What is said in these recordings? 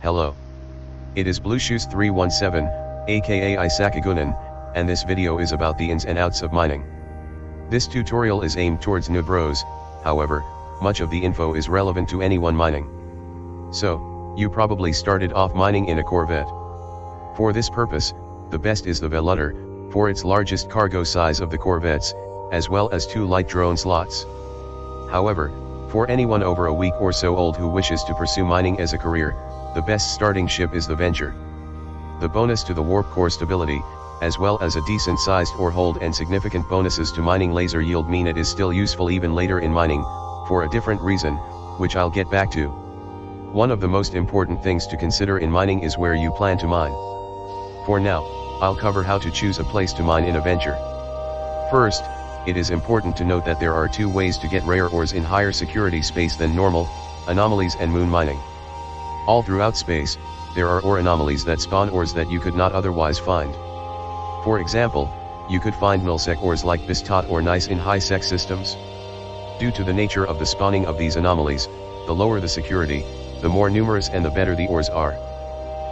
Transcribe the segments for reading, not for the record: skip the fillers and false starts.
Hello. It is Blueshoes317, aka Isakagunan, and this video is about the ins and outs of mining. This tutorial is aimed towards new bros, however, much of the info is relevant to anyone mining. So, you probably started off mining in a Corvette. For this purpose, the best is the Velutter, for its largest cargo size of the Corvettes, as well as 2 light drone slots. However, for anyone over a week or so old who wishes to pursue mining as a career, the best starting ship is the Venture. The bonus to the warp core stability, as well as a decent sized ore hold and significant bonuses to mining laser yield mean it is still useful even later in mining, for a different reason, which I'll get back to. One of the most important things to consider in mining is where you plan to mine. For now, I'll cover how to choose a place to mine in a Venture. First, it is important to note that there are 2 ways to get rare ores in higher security space than normal: anomalies and moon mining. All throughout space, there are ore anomalies that spawn ores that you could not otherwise find. For example, you could find nullsec ores like Bistot or Gneiss in high-sec systems. Due to the nature of the spawning of these anomalies, the lower the security, the more numerous and the better the ores are.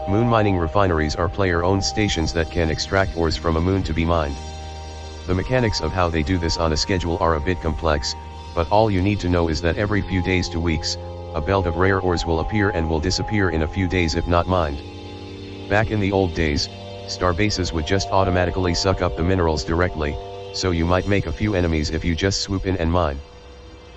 Moon mining refineries are player-owned stations that can extract ores from a moon to be mined. The mechanics of how they do this on a schedule are a bit complex, but all you need to know is that every few days to weeks, a belt of rare ores will appear and will disappear in a few days if not mined. Back in the old days, starbases would just automatically suck up the minerals directly, so you might make a few enemies if you just swoop in and mine.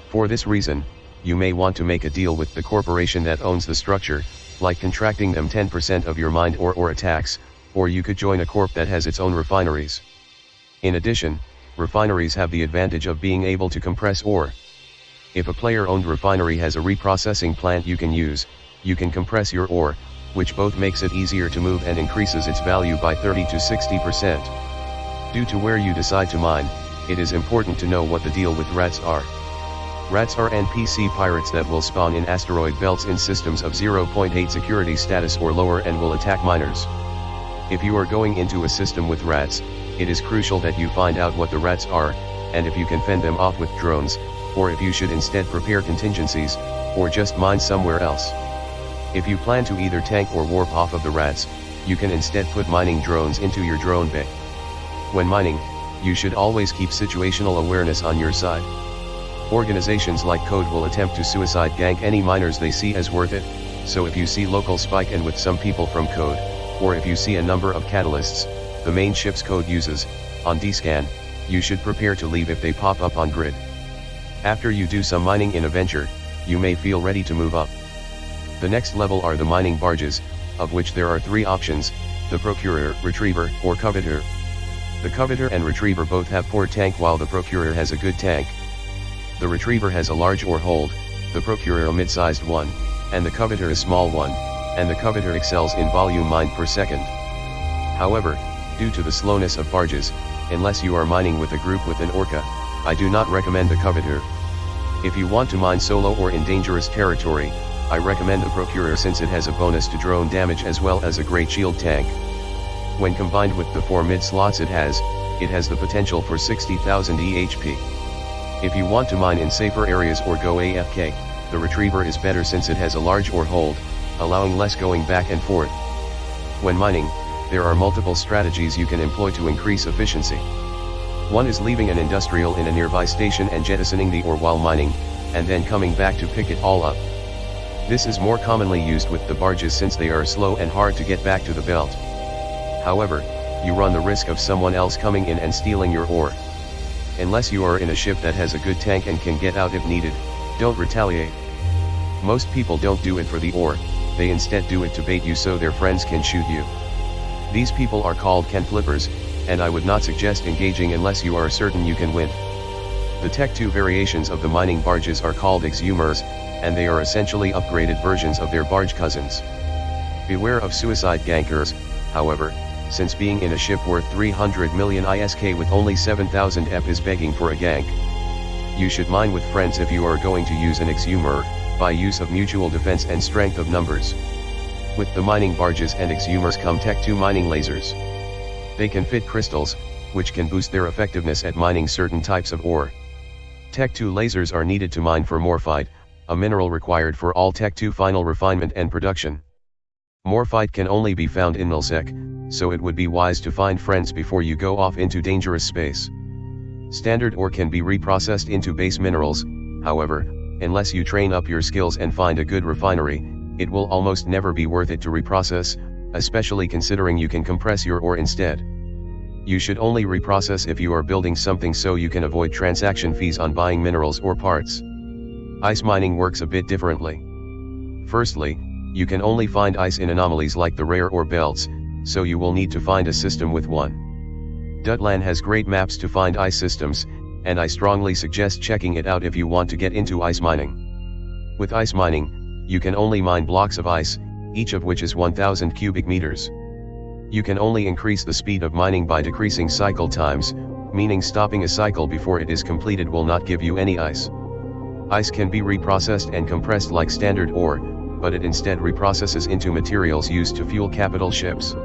For this reason, you may want to make a deal with the corporation that owns the structure, like contracting them 10% of your mined ore or attacks, or you could join a corp that has its own refineries. In addition, refineries have the advantage of being able to compress ore. If a player-owned refinery has a reprocessing plant you can use, you can compress your ore, which both makes it easier to move and increases its value by 30 to 60%. Due to where you decide to mine, it is important to know what the deal with rats are. Rats are NPC pirates that will spawn in asteroid belts in systems of 0.8 security status or lower and will attack miners. If you are going into a system with rats, it is crucial that you find out what the rats are, and if you can fend them off with drones, or if you should instead prepare contingencies, or just mine somewhere else. If you plan to either tank or warp off of the rats, you can instead put mining drones into your drone bay. When mining, you should always keep situational awareness on your side. Organizations like Code will attempt to suicide gank any miners they see as worth it, so if you see local spike and with some people from Code, or if you see a number of catalysts, the main ships Code uses, on D-scan, you should prepare to leave if they pop up on grid. After you do some mining in a Venture, you may feel ready to move up. The next level are the mining barges, of which there are 3 options: the Procurer, Retriever, or Covetor. The Covetor and Retriever both have poor tank while the Procurer has a good tank. The Retriever has a large ore hold, the Procurer a mid-sized one, and the Covetor a small one, and the Covetor excels in volume mined per second. However, due to the slowness of barges, unless you are mining with a group with an Orca, I do not recommend the Covetor. If you want to mine solo or in dangerous territory, I recommend the Procurer since it has a bonus to drone damage as well as a great shield tank. When combined with the 4 mid slots it has the potential for 60,000 EHP. If you want to mine in safer areas or go AFK, the Retriever is better since it has a large ore hold, allowing less going back and forth. When mining, there are multiple strategies you can employ to increase efficiency. One is leaving an industrial in a nearby station and jettisoning the ore while mining, and then coming back to pick it all up. This is more commonly used with the barges since they are slow and hard to get back to the belt. However, you run the risk of someone else coming in and stealing your ore. Unless you are in a ship that has a good tank and can get out if needed, don't retaliate. Most people don't do it for the ore, they instead do it to bait you so their friends can shoot you. These people are called can flippers, and I would not suggest engaging unless you are certain you can win. The Tech 2 variations of the mining barges are called exhumers, and they are essentially upgraded versions of their barge cousins. Beware of suicide gankers, however, since being in a ship worth 300 million ISK with only 7,000 EP is begging for a gank. You should mine with friends if you are going to use an exhumer, by use of mutual defense and strength of numbers. With the mining barges and exhumers come Tech 2 mining lasers. They can fit crystals, which can boost their effectiveness at mining certain types of ore. Tech 2 lasers are needed to mine for morphite, a mineral required for all Tech 2 final refinement and production. Morphite can only be found in nullsec, so it would be wise to find friends before you go off into dangerous space. Standard ore can be reprocessed into base minerals, however, unless you train up your skills and find a good refinery, it will almost never be worth it to reprocess, especially considering you can compress your ore instead. You should only reprocess if you are building something so you can avoid transaction fees on buying minerals or parts. Ice mining works a bit differently. Firstly, you can only find ice in anomalies like the rare ore belts, so you will need to find a system with one. Dutlan has great maps to find ice systems, and I strongly suggest checking it out if you want to get into ice mining. With ice mining, you can only mine blocks of ice, each of which is 1000 cubic meters. You can only increase the speed of mining by decreasing cycle times, meaning stopping a cycle before it is completed will not give you any ice. Ice can be reprocessed and compressed like standard ore, but it instead reprocesses into materials used to fuel capital ships.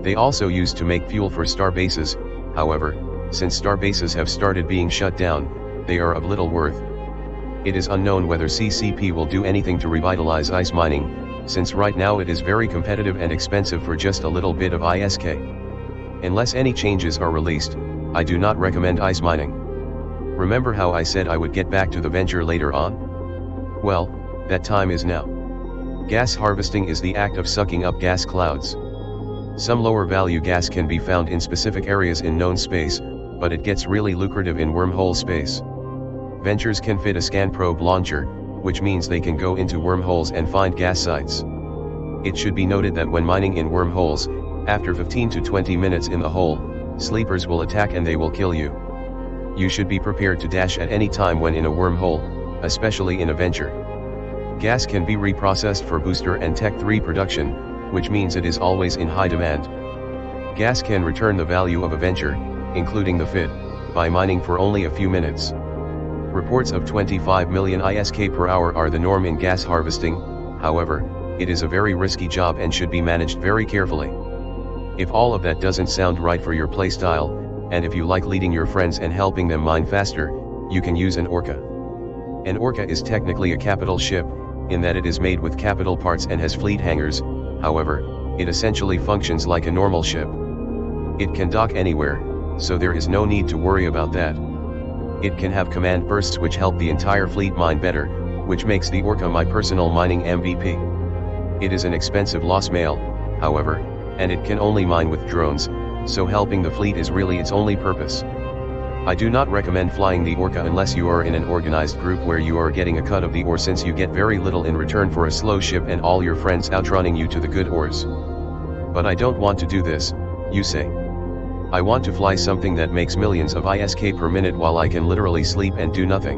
They also used to make fuel for star bases, however, since star bases have started being shut down, they are of little worth. It is unknown whether CCP will do anything to revitalize ice mining, since right now it is very competitive and expensive for just a little bit of ISK. Unless any changes are released, I do not recommend ice mining. Remember how I said I would get back to the venture later on? Well, that time is now. Gas harvesting is the act of sucking up gas clouds. Some lower value gas can be found in specific areas in known space, but it gets really lucrative in wormhole space. Ventures can fit a scan probe launcher, which means they can go into wormholes and find gas sites. It should be noted that when mining in wormholes, after 15 to 20 minutes in the hole, sleepers will attack and they will kill you. You should be prepared to dash at any time when in a wormhole, especially in a venture. Gas can be reprocessed for booster and Tech 3 production, which means it is always in high demand. Gas can return the value of a venture, including the FID, by mining for only a few minutes. Reports of 25 million ISK per hour are the norm in gas harvesting, however, it is a very risky job and should be managed very carefully. If all of that doesn't sound right for your playstyle, and if you like leading your friends and helping them mine faster, you can use an Orca. An Orca is technically a capital ship, in that it is made with capital parts and has fleet hangars, however, it essentially functions like a normal ship. It can dock anywhere, so there is no need to worry about that. It can have command bursts which help the entire fleet mine better, which makes the Orca my personal mining MVP. It is an expensive loss mail, however, and it can only mine with drones, so helping the fleet is really its only purpose. I do not recommend flying the Orca unless you are in an organized group where you are getting a cut of the ore, since you get very little in return for a slow ship and all your friends outrunning you to the good ores. But I don't want to do this, you say. I want to fly something that makes millions of ISK per minute while I can literally sleep and do nothing.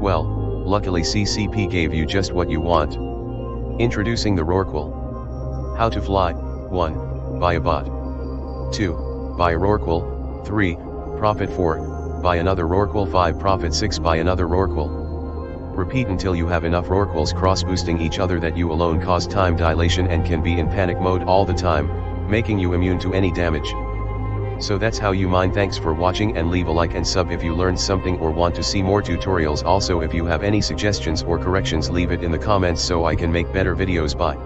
Well, luckily CCP gave you just what you want. Introducing the Rorqual. How to fly. 1. Buy a bot. 2. Buy a Rorqual. 3. Profit. 4. Buy another Rorqual. 5. Profit. 6. Buy another Rorqual. Repeat until you have enough Rorquals cross-boosting each other that you alone cause time dilation and can be in panic mode all the time, making you immune to any damage. So that's how you mine. Thanks for watching, and leave a like and sub if you learned something or want to see more tutorials. Also, if you have any suggestions or corrections, leave it in the comments so I can make better videos. Bye.